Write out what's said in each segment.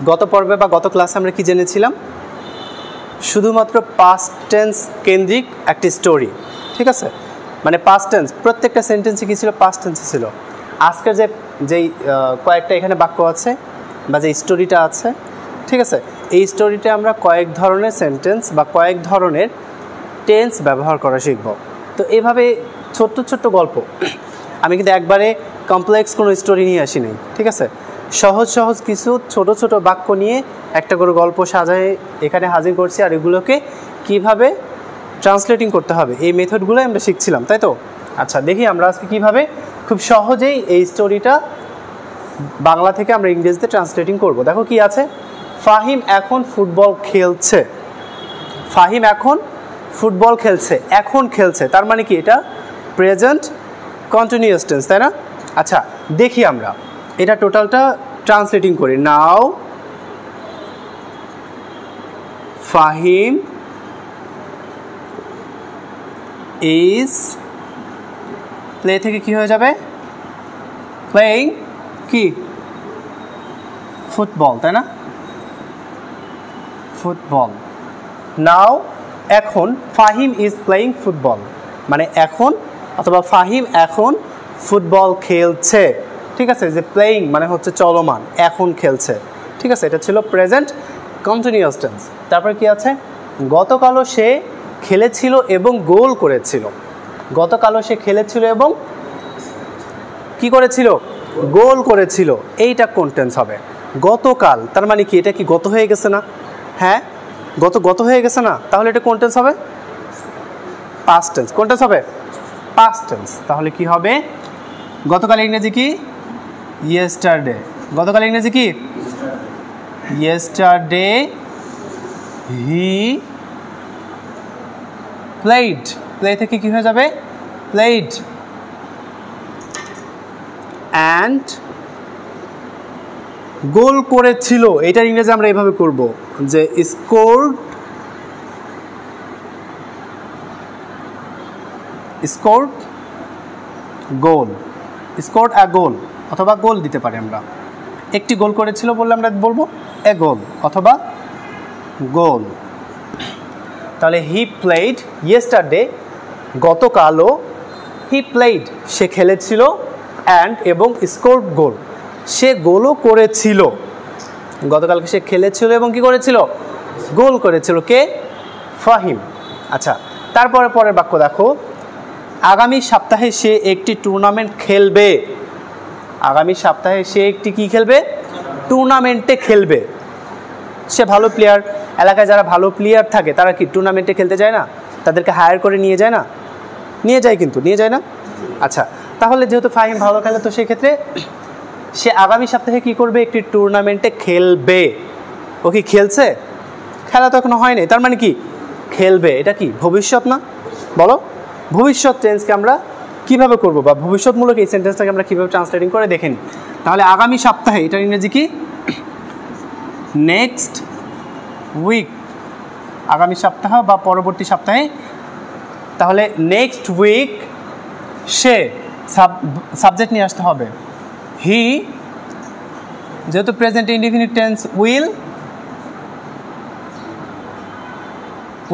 গত পর্বে বা গত ক্লাসে আমরা কি জেনেছিলাম? শুধুমাত্র পাস্ট টেন্স কেন্দ্রিক একটি স্টোরি, ঠিক আছে? মানে পাস্ট টেন্স, প্রত্যেকটা সেন্টেন্সে কী ছিল? পাস্ট টেন্সে ছিল। আজকের যেই কয়েকটা এখানে বাক্য আছে বা যে স্টোরিটা আছে, ঠিক আছে, এই স্টোরিতে আমরা কয়েক ধরনের সেন্টেন্স বা কয়েক ধরনের টেন্স ব্যবহার করা শিখব। তো এইভাবে ছোট্ট ছোট্ট গল্প, আমি কিন্তু একবারে কমপ্লেক্স কোনো স্টোরি নিয়ে আসি নাই, ঠিক আছে? সহজ সহজ কিছু ছোট ছোট বাক্য নিয়ে একটা করে গল্প সাজায় এখানে হাজির করছি, আর এগুলোকে কীভাবে ট্রান্সলেটিং করতে হবে এই মেথডগুলো আমরা শিখছিলাম, তাই তো? আচ্ছা, দেখি আমরা আজকে কীভাবে খুব সহজেই এই স্টোরিটা বাংলা থেকে আমরা ইংরেজিতে ট্রান্সলেটিং করব। দেখো কি আছে, ফাহিম এখন ফুটবল খেলছে। ফাহিম এখন ফুটবল খেলছে, এখন খেলছে, তার মানে কি? এটা প্রেজেন্ট কন্টিনিউয়াস টেন্স, তাই না? আচ্ছা, দেখি আমরা এটা টোটালটা ট্রান্সলেটিং করি। নাও ফাহিম ইজ, প্লে থেকে কি হয়ে যাবে? প্লেইং কি? ফুটবল, তাই না? ফুটবল। নাও এখন ফাহিম ইজ প্লেইং ফুটবল, মানে এখন অথবা ফাহিম এখন ফুটবল খেলছে, ঠিক আছে? যে প্লেইং মানে হচ্ছে চলমান, এখন খেলছে, ঠিক আছে? এটা ছিল প্রেজেন্ট কন্টিনিউয়াস টেন্স। তারপর কি আছে? গতকালও সে খেলেছিল এবং গোল করেছিল। গতকালও সে খেলেছিল এবং কি করেছিল? গোল করেছিল। এইটা কোন টেন্স হবে? গতকাল, তার মানে কি? এটা কি গত হয়ে গেছে না? হ্যাঁ, গত হয়ে গেছে না? তাহলে এটা কোন টেন্স হবে? Past tense. কোন টেন্স হবে? Past tense. তাহলে কি হবে? গতকাল ইংরেজি কি? ইয়েস্টারডে। গতকাল ইংরেজি কি? Yesterday he played. প্লে থেকে কি হয়ে যাবে? প্লেড। অ্যান্ড গোল করেছিল, এটার ইংরেজি আমরা এভাবে করব যে স্কোরড, স্কোরড গোল, স্কোরড আ গোল, অথবা গোল দিতে পারি আমরা। একটি গোল করেছিল বললে আমরা বলবো এ গোল অথবা গোল। তাহলে হি প্লেড ইয়েস্টারডে, গতকালও, হি প্লেড সে খেলেছিল, অ্যান্ড এবং স্কোরড গোল সে গোলও করেছিল। গতকালকে সে খেলেছিল এবং কি করেছিল? গোল করেছিল। কে? ফাহিম। আচ্ছা, তারপরে পরের বাক্য দেখো, আগামী সপ্তাহে সে একটি টুর্নামেন্ট খেলবে। আগামী সপ্তাহে সে একটি কি খেলবে? টুর্নামেন্টে খেলবে। সে ভালো প্লেয়ার, এলাকায় যারা ভালো প্লেয়ার থাকে তারা কি টুর্নামেন্টে খেলতে যায় না? তাদেরকে হায়ার করে নিয়ে যায় না? নিয়ে যায়, কিন্তু নিয়ে যায় না? আচ্ছা, তাহলে যেহেতু ফাহিম ভালো খেলে, তো সেক্ষেত্রে সে আগামী সপ্তাহে কি করবে? একটি টুর্নামেন্টে খেলবে। ও কি খেলছে? খেলা তো এখনো হয়নি, তার মানে কি? খেলবে। এটা কি ভবিষ্যৎ না? বলো, ভবিষ্যৎ টেন্সকে আমরা কিভাবে করব, বা ভবিষ্যৎমূলক এই সেন্টেন্সটাকে আমরা কিভাবে ট্রান্সলেটিং করে দেখে নিই। তাহলে আগামী সপ্তাহে, এটার ইংরেজি কি? Next week. আগামী সপ্তাহ বা পরবর্তী সপ্তাহে। তাহলে নেক্সট উইক সে, সাবজেক্ট নিয়ে আসতে হবে। হি, যেহেতু present indefinite tense, will,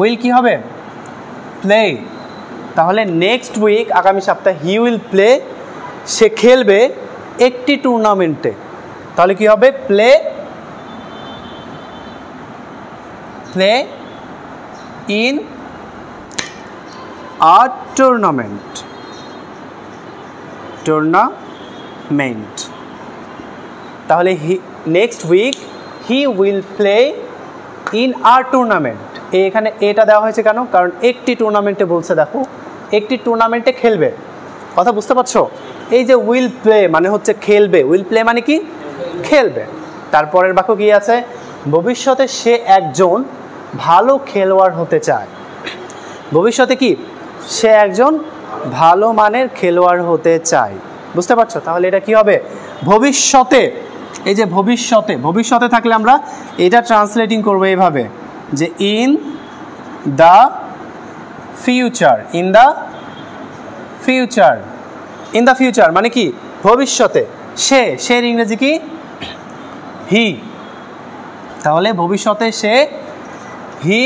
will কি হবে? প্লে। তাহলে নেক্সট উইক, আগামী সপ্তাহে, হি উইল প্লে, সে খেলবে একটি টুর্নামেন্টে। তাহলে কি হবে? Play, play in a tournament, tournament. তাহলে next week he will play in a tournament. এখানে এটা দেওয়া হয়েছে কেন? কারণ একটি টুর্নামেন্টে বলছে, দেখো একটি টুর্নামেন্টে খেলবে। কথা বুঝতে পারছো? এই যে উইল প্লে মানে হচ্ছে খেলবে, উইল প্লে মানে কি? খেলবে। তারপরের বাক্য কি আছে? ভবিষ্যতে সে একজন ভালো খেলোয়াড় হতে চায়। ভবিষ্যতে কি? সে একজন ভালো মানের খেলোয়াড় হতে চায়। বুঝতে পারছো? তাহলে এটা কি হবে? ভবিষ্যতে। এই যে ভবিষ্যতে, ভবিষ্যতে থাকলে আমরা এটা ট্রান্সলেটিং করবো এইভাবে যে in the future, in the future, in the future মানে কি? ভবিষ্যতে। সে, সে ইংরেজি কি? হি। তাহলে ভবিষ্যতে সে হি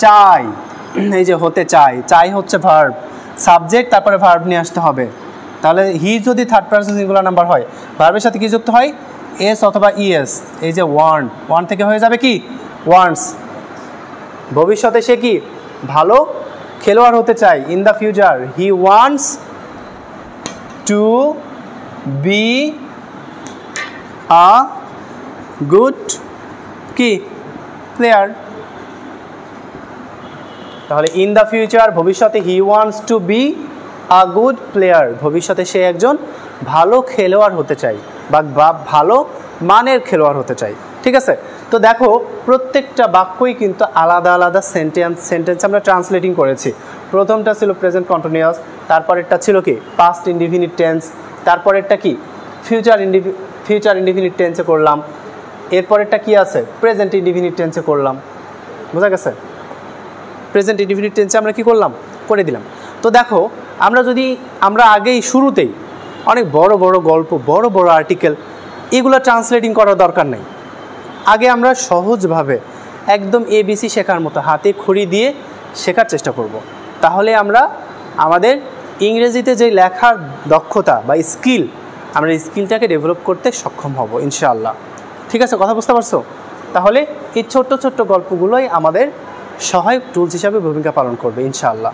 চায়, এই যে হতে চায়, চাই হচ্ছে ভার্ব, সাবজেক্ট তারপরে ভার্ব নিয়ে আসতে হবে। তাহলে হি যদি থার্ড পারসন সিঙ্গুলার নাম্বার হয়, ভার্বের সাথে কি যুক্ত হয়? এস অথবা ইএস। এই যে ওয়ান থেকে হয়ে যাবে কি ওয়ান্টস। ভবিষ্যতে সে কি ভালো খেলোয়াড় হতে চায়। In the future he wants to be a good কি প্লেয়ার। তাহলে ইন দ্য ফিউচার ভবিষ্যতে he wants to be a good player, ভবিষ্যতে সে একজন ভালো খেলোয়াড় হতে চায় বা ভালো মানের খেলোয়াড় হতে চায়। ঠিক আছে, তো দেখো প্রত্যেকটা বাক্যই কিন্তু আলাদা আলাদা সেন্টেন্স আমরা ট্রান্সলেটিং করেছি। প্রথমটা ছিল প্রেজেন্ট কন্টিনিউয়াস, তারপরেরটা ছিল কি পাস্ট ইনডিফিনিট টেন্স, তারপরেরটা কি ফিউচার ইনডিফিনিট টেন্সে করলাম, এরপরেরটা কি আছে প্রেজেন্ট ইনডিফিনিট টেন্সে করলাম। বোঝা গেছে? প্রেজেন্ট ইনডিফিনিট টেন্সে আমরা কি করলাম করে দিলাম। তো দেখো আমরা আগেই শুরুতেই অনেক বড় বড় গল্প, বড় বড় আর্টিকেল এগুলো ট্রান্সলেটিং করার দরকার নেই। আগে আমরা সহজভাবে একদম এবিসি শেখার মতো হাতে খড়ি দিয়ে শেখার চেষ্টা করব। তাহলে আমরা আমাদের ইংরেজিতে যে লেখার দক্ষতা বা স্কিল, আমরা এই স্কিলটাকে ডেভেলপ করতে সক্ষম হব ইনশাআল্লাহ। ঠিক আছে, কথা বুঝতে পারছো? তাহলে এই ছোট্ট ছোট্ট গল্পগুলোই আমাদের সহায়ক টুলস হিসাবে ভূমিকা পালন করবে ইনশাআল্লাহ।